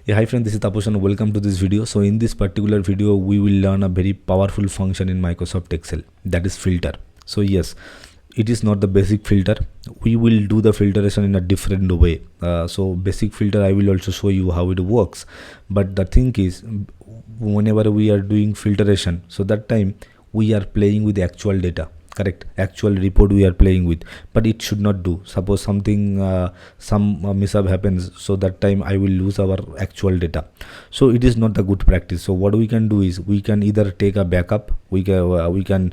Yeah, hi friend, this is Taposh and welcome to this video. So in this particular video, we will learn a very powerful function in Microsoft Excel, that is filter. So yes, it is not the basic filter. We will do the filtration in a different way. So basic filter, I will also show you how it works. But the thing is, whenever we are doing filtration, so that time we are playing with the actual data. Correct, actual report we are playing with, but it should not do. Suppose something some mishap happens, so that time I will lose our actual data. So it is not a good practice. So what we can do is we can either take a backup, we can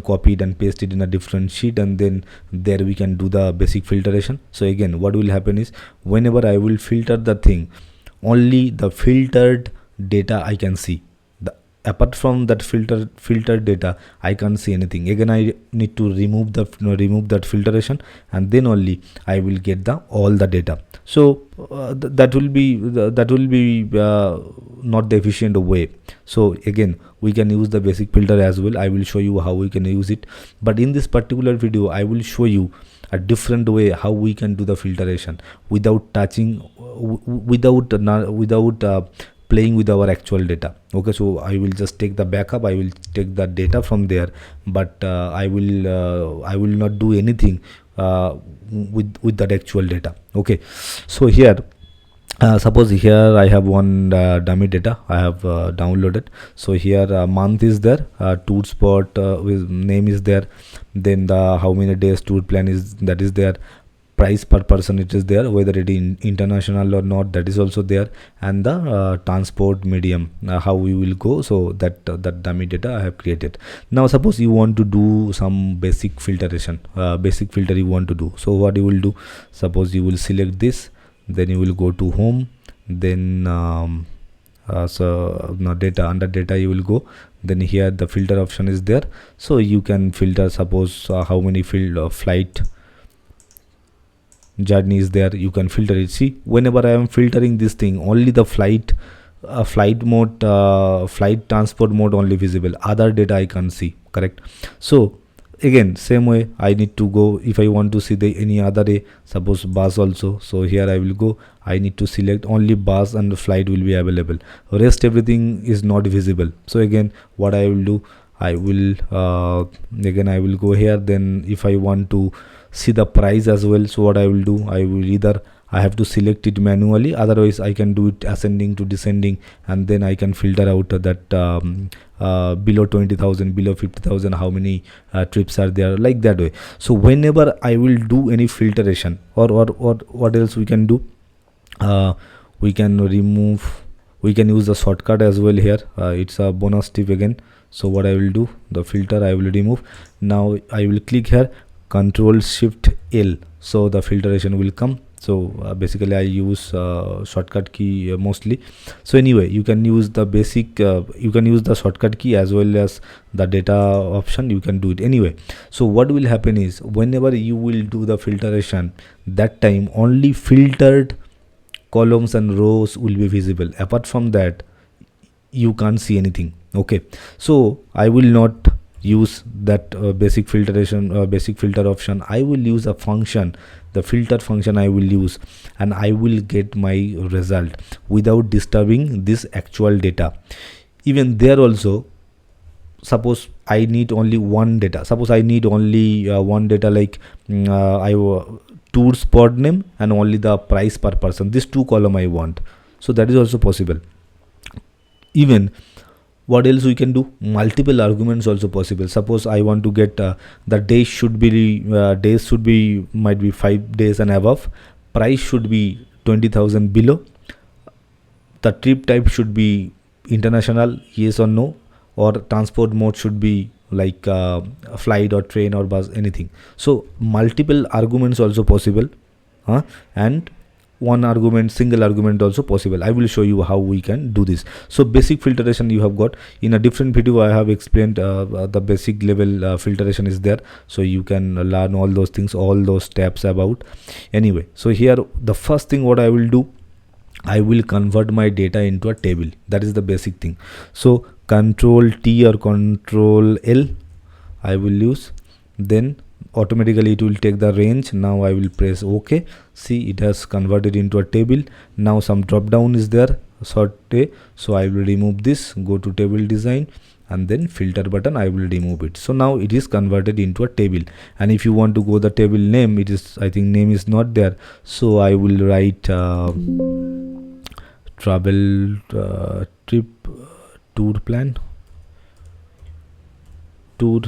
copy it and paste it in a different sheet, and then there we can do the basic filtration. So again, what will happen is whenever I will filter the thing, only the filtered data I can see. Apart from that filtered data, I can't see anything. Again, I need to remove that filtration, and then only I will get all the data. So that will be not the efficient way. So again, we can use the basic filter as well. I will show you how we can use it, but in this particular video I will show you a different way how we can do the filtration without touching, without playing with our actual data. Okay, so I will just take the backup, I will take the data from there, but I will not do anything with that actual data. Okay, so here suppose here I have one dummy data I have downloaded. So here month is there, tour spot with name is there, then the how many days tour plan is that is there, price per person it is there, whether it is international or not that is also there, and the transport medium how we will go. So that dummy data I have created. Now suppose you want to do some basic filtration, basic filter you want to do. So what you will do, suppose you will select this, then you will go to home, then data, under data you will go, then here the filter option is there. So you can filter, suppose how many flight journey is there, you can filter it. See, whenever I am filtering this thing, only the flight mode, flight transport mode only visible, other data I can't see. Correct. So again, same way I need to go. If I want to see the any other day, suppose bus also, so here I will go, I need to select only bus and flight will be available, rest everything is not visible. So again, what I will do, I will again I will go here, then if I want to see the price as well, so what I will do, I will either I have to select it manually, otherwise I can do it ascending to descending, and then I can filter out that below 20,000, below 50,000, how many trips are there, like that way. So whenever I will do any filtration, or what else we can do, we can remove, we can use the shortcut as well here. It's a bonus tip again. So what I will do, the filter I will remove. Now I will click here, Control Shift L, so the filtration will come. So basically I use shortcut key mostly. So anyway, you can use the basic you can use the shortcut key as well as the data option, you can do it anyway. So what will happen is whenever you will do the filtration, that time only filtered columns and rows will be visible. Apart from that, you can't see anything. Okay, so I will not use that basic filtration, basic filter option. I will use a function, the filter function I will use, and I will get my result without disturbing this actual data. Even there also, suppose I need only one data, suppose I need only one data, like tour spot name and only the price per person, this two column I want. So that is also possible. Even what else we can do, multiple arguments also possible. Suppose I want to get the days should be might be 5 days and above, price should be 20,000 below, the trip type should be international, yes or no, or transport mode should be like flight or train or bus, anything. So multiple arguments also possible, and one argument, single argument also possible. I will show you how we can do this. So basic filtration you have got in a different video. I have explained the basic level filtration is there, so you can learn all those things, all those steps about. Anyway, so here the first thing what I will do, I will convert my data into a table. That is the basic thing. So Control T or Control L I will use, then automatically it will take the range. Now I will press OK. See, it has converted into a table. Now some drop down is there, sort A. So I will remove this, go to table design, and then filter button, I will remove it. So now it is converted into a table. And if you want to go the table name, it is, I think name is not there, so I will write travel trip tour plan, tour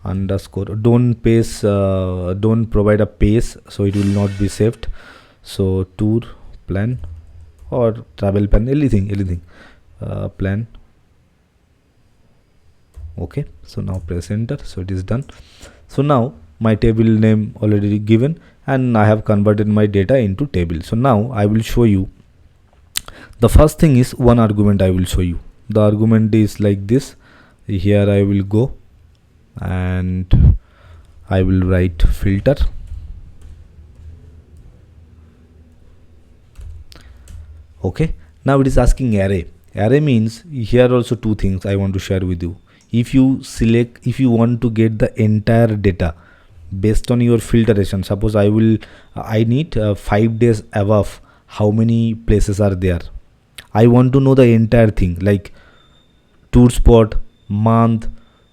underscore, don't provide a pace, so it will not be saved. So tour plan or travel plan, anything plan. Okay, so now press enter. So it is done. So now my table name already given, and I have converted my data into table. So now I will show you. The first thing is one argument I will show you. The argument is like this. Here I will go and I will write filter. Okay, now it is asking array. Array means, here also two things I want to share with you. If you want to get the entire data based on your filtration, suppose I need 5 days above, how many places are there. I want to know the entire thing, like tour spot, month,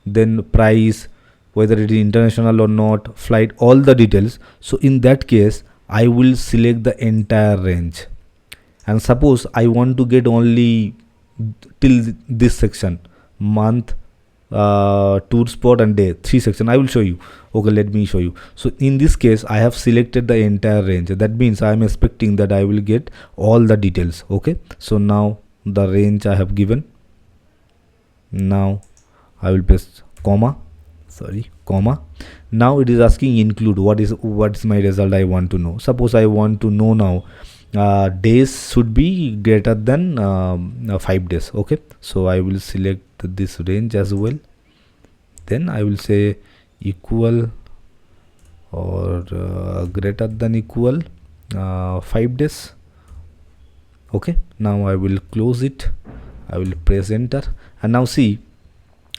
then price, whether it is international or not, flight, all the details. So in that case, I will select the entire range. And suppose I want to get only till this section, month, tour spot and day, 3 section, I will show you. Okay, let me show you. So in this case, I have selected the entire range. That means I am expecting that I will get all the details. Okay, so now the range I have given. Now I will press comma. Now it is asking include. What is my result I want to know. Suppose I want to know now days should be greater than 5 days. Okay, so I will select this range as well. Then I will say equal or greater than equal 5 days. Okay, now I will close it. I will press enter, and now see,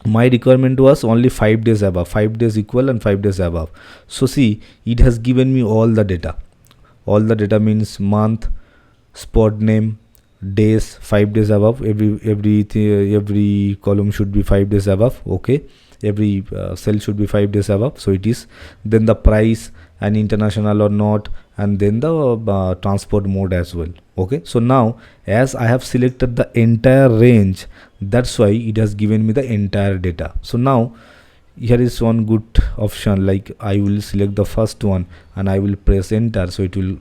my requirement was only 5 days above, 5 days equal and 5 days above. So see, it has given me all the data. All the data means month, spot name, days, 5 days above. Every column should be 5 days above. Okay, every cell should be 5 days above. So it is. Then the price and international or not, and then the transport mode as well. Okay, so now as I have selected the entire range, that's why it has given me the entire data. So now here is one good option, like I will select the first one and I will press enter, so it will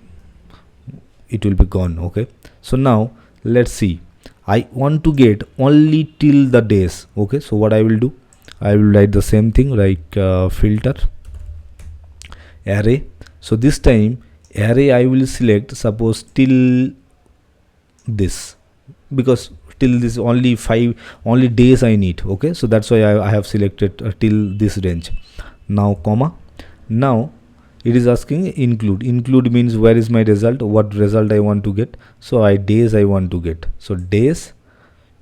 be gone. Okay, so now let's see, I want to get only till the days. Okay, so what I will do, I will write the same thing, like filter array. So this time array I will select, suppose till this, because till this only days I need. Okay, so that's why I have selected till this range. Now comma. Now it is asking include means where is my result, what result I want to get. So days I want to get. So days,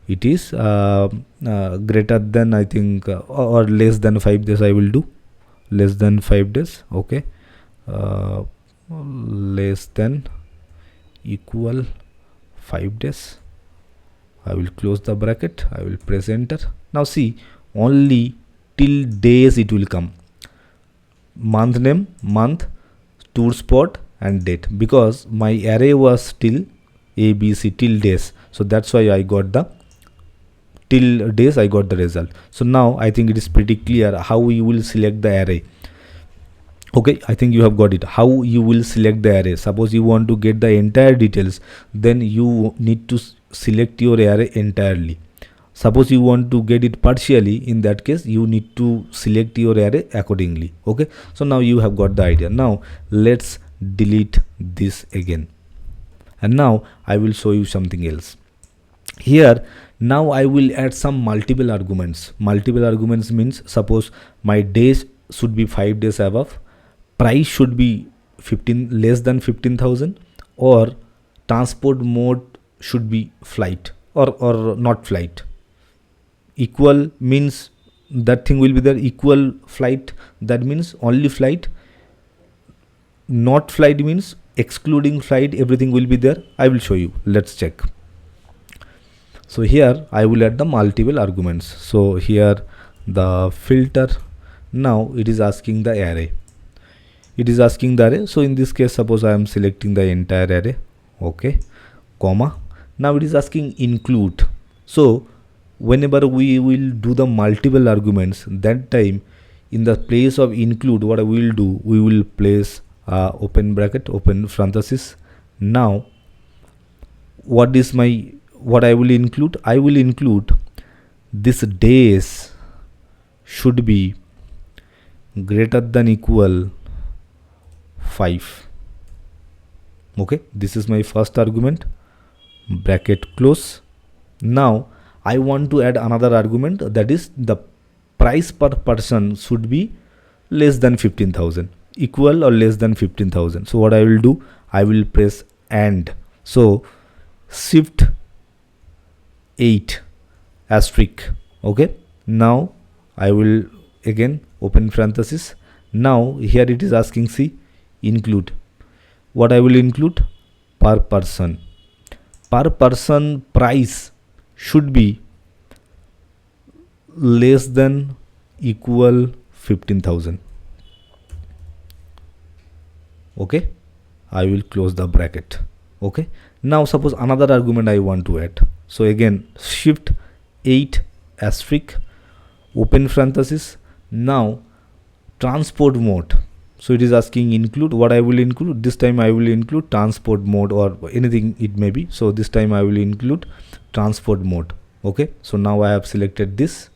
it is greater than, I think, or less than 5 days. I will do less than 5 days. Okay, less than equal 5 days. I will close the bracket. I will press enter. Now see, only till days it will come. Month name, month, tour spot and date, because my array was till ABC, till days. So that's why I got the till days, I got the result. So now I think it is pretty clear how you will select the array. Okay, I think you have got it, how you will select the array. Suppose you want to get the entire details, then you need to select your array entirely. Suppose you want to get it partially, in that case you need to select your array accordingly. Okay, so now you have got the idea. Now let's delete this again, and now I will show you something else. Here now I will add some multiple arguments. Multiple arguments means, suppose my days should be 5 days above, price should be less than 15,000, or transport mode should be flight or not flight. Equal means that thing will be there. Equal flight, that means only flight. Not flight means excluding flight, everything will be there. I will show you. Let's check. So here I will add the multiple arguments. So here the filter, now it is asking the array. It is asking the array. So in this case, suppose I am selecting the entire array, okay, comma. Now it is asking include. So whenever we will do the multiple arguments, that time in the place of include, what I will do, we will place open bracket, open parenthesis. Now what I will include? I will include this days should be greater than equal 5. Okay, this is my first argument, bracket close. Now I want to add another argument, that is the price per person should be less than 15,000, equal or less than 15,000. So what I will do, I will press AND. So shift 8 asterisk. Okay, now I will again open parenthesis. Now here it is asking, see, include. What I will include? Per person. Per person price should be less than equal 15,000. Okay, I will close the bracket. Okay, now suppose another argument I want to add. So again shift 8 asterisk, open parenthesis. Now transport mode. So it is asking include. What I will include? This time I will include transport mode or anything it may be. So this time I will include transport mode. Okay, so now I have selected this.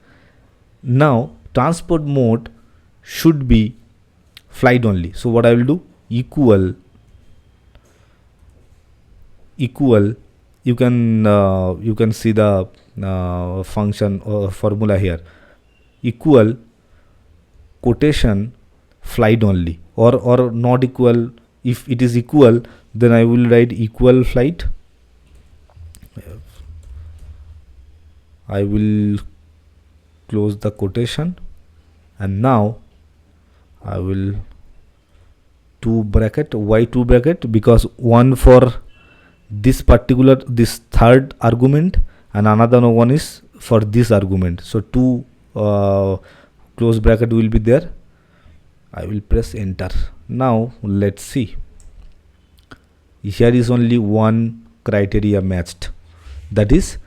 Now transport mode should be flight only. So what I will do, equal, you can see the function or formula here, equal quotation flight only, or not equal. If it is equal, then I will write equal flight. I will close the quotation, and now I will 2 bracket. Why 2 bracket? Because one for this third argument and another one is for this argument. So 2 close bracket will be there. I will press enter. Now let's see. Here is only one criteria matched, that is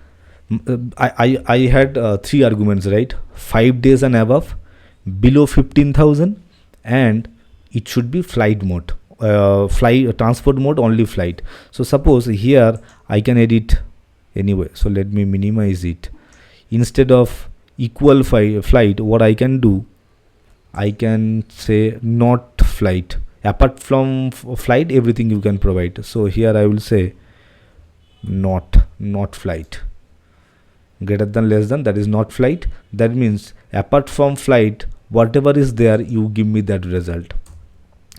I had 3 arguments, right? 5 days and above, below 15,000, and it should be flight mode, transport mode, only flight. So suppose here I can edit anyway. So let me minimize it. Instead of equal flight, what I can do, I can say not flight. Apart from flight, everything you can provide. So here I will say not flight. Greater than, less than, that is not flight. That means apart from flight, whatever is there, you give me that result.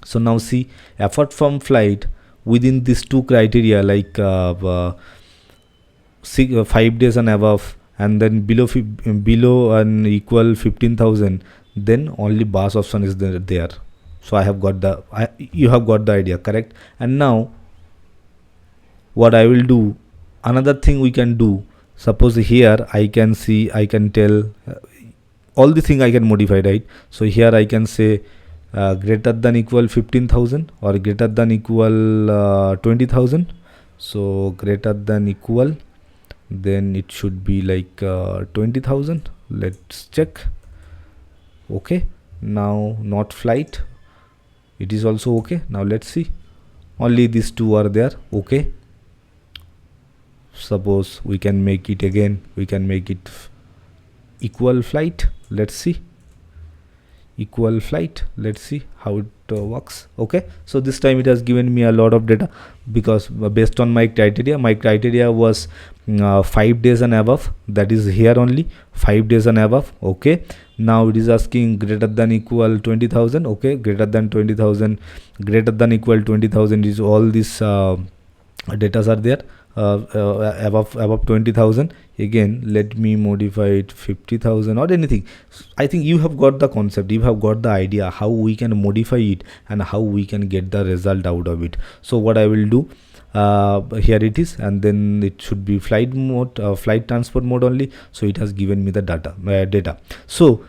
So now see, apart from flight, within these 2 criteria, like 5 days and above, and then below and equal 15,000, then only bus option is there. So I have got you have got the idea, correct? And now what I will do, another thing we can do, suppose here I can see, I can tell all the thing I can modify, right? So here I can say greater than equal 15,000 or greater than equal 20,000. So greater than equal, then it should be like 20,000. Let's check. Okay, now not flight, it is also okay. Now let's see, only these 2 are there. Okay, suppose we can make it again, we can make it equal flight. Let's see, equal flight. Let's see how it works. Okay, so this time it has given me a lot of data, because based on my criteria was 5 days and above, that is here only 5 days and above. Okay, now it is asking greater than equal 20,000. Okay, greater than 20,000, greater than equal 20,000 is all these datas are there. above 20,000. Again, let me modify it 50,000 or anything. I think you have got the concept, you have got the idea how we can modify it and how we can get the result out of it. So what I will do, here it is, and then it should be flight mode, flight transport mode only. So it has given me the data. So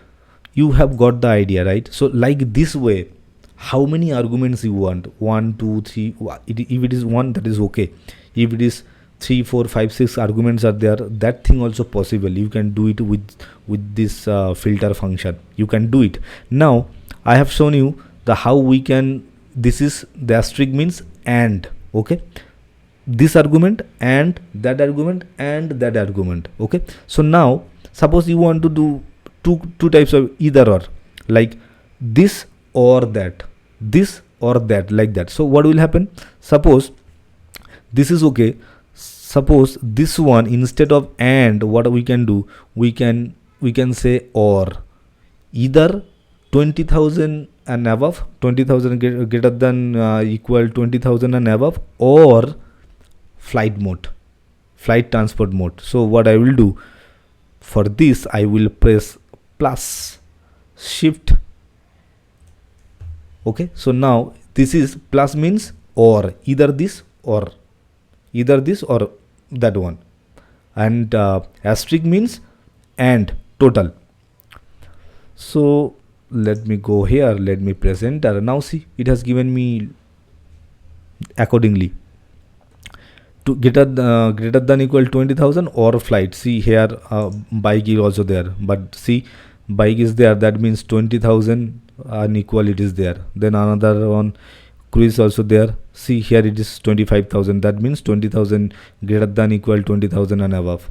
you have got the idea, right? So like this way, how many arguments you want, 1 2 3, if it is 1, that is okay. If it is 3 4 5 6 arguments are there, that thing also possible. You can do it with this filter function. You can do it. Now I have shown you the how we can, this is the asterisk means and, okay, this argument and that argument and that argument, okay. So now suppose you want to do two types of either or, like this or that, this or that, like that. So what will happen, suppose this is okay, suppose this one, instead of and, what we can do, we can say or, either 20,000 and above, 20,000 greater than equal 20,000 and above, or flight mode, flight transport mode. So what I will do for this, I will press plus shift, okay. So now this is plus means or, either this or that one, and asterisk means and total. So let me go here, let me press enter. Now see, it has given me accordingly to greater than equal 20,000 or flight. See here, bike is also there, but see, bike is there, that means 20,000 unequal it is there. Then another one, cruise also there. See here it is 25,000, that means 20,000 greater than equal 20,000 and above.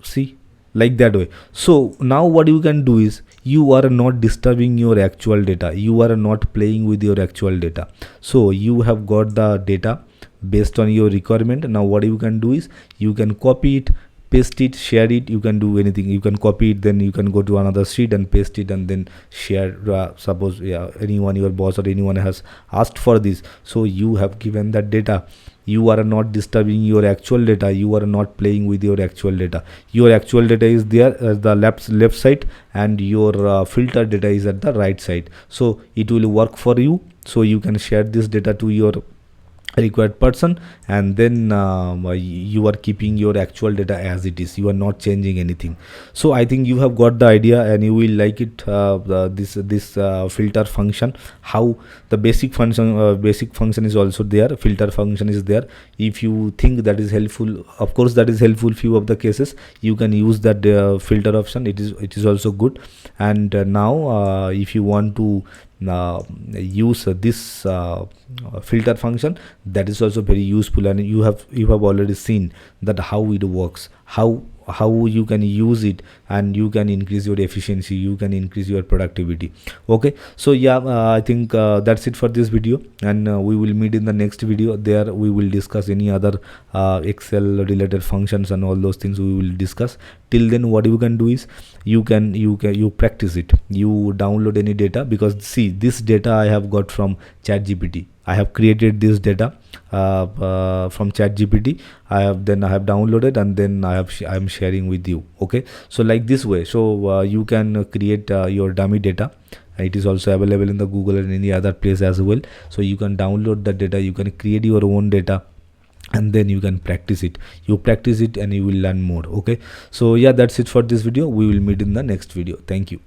See, like that way. So now what you can do is, you are not disturbing your actual data, you are not playing with your actual data. So you have got the data based on your requirement. Now what you can do is, you can copy it, paste it, share it. You can do anything. You can copy it, then you can go to another sheet and paste it, and then share. Suppose anyone, your boss or anyone has asked for this, so you have given that data. You are not disturbing your actual data, you are not playing with your actual data. Your actual data is there at the left side, and your filter data is at the right side. So it will work for you. So you can share this data to your required person, and then you are keeping your actual data as it is, you are not changing anything. So I think you have got the idea, and you will like it, this filter function, how the basic function is also there, filter function is there. If you think that is helpful, of course that is helpful, few of the cases you can use that filter option. It is also good. And now if you want to use this filter function, that is also very useful, and you have already seen that how it works, how you can use it, and you can increase your efficiency, you can increase your productivity. Okay, so yeah, I think that's it for this video, and we will meet in the next video. There we will discuss any other Excel related functions and all those things we will discuss. Till then, what you can do is, you practice it, you download any data, because see, this data I have got from ChatGPT. I have created this data from ChatGPT. I have downloaded, and then I am sharing with you. Okay, so like this way, so you can create your dummy data. It is also available in the Google and any other place as well. So you can download the data, you can create your own data, and then you can practice it. You practice it and you will learn more. Okay, so yeah, that's it for this video. We will meet in the next video. Thank you.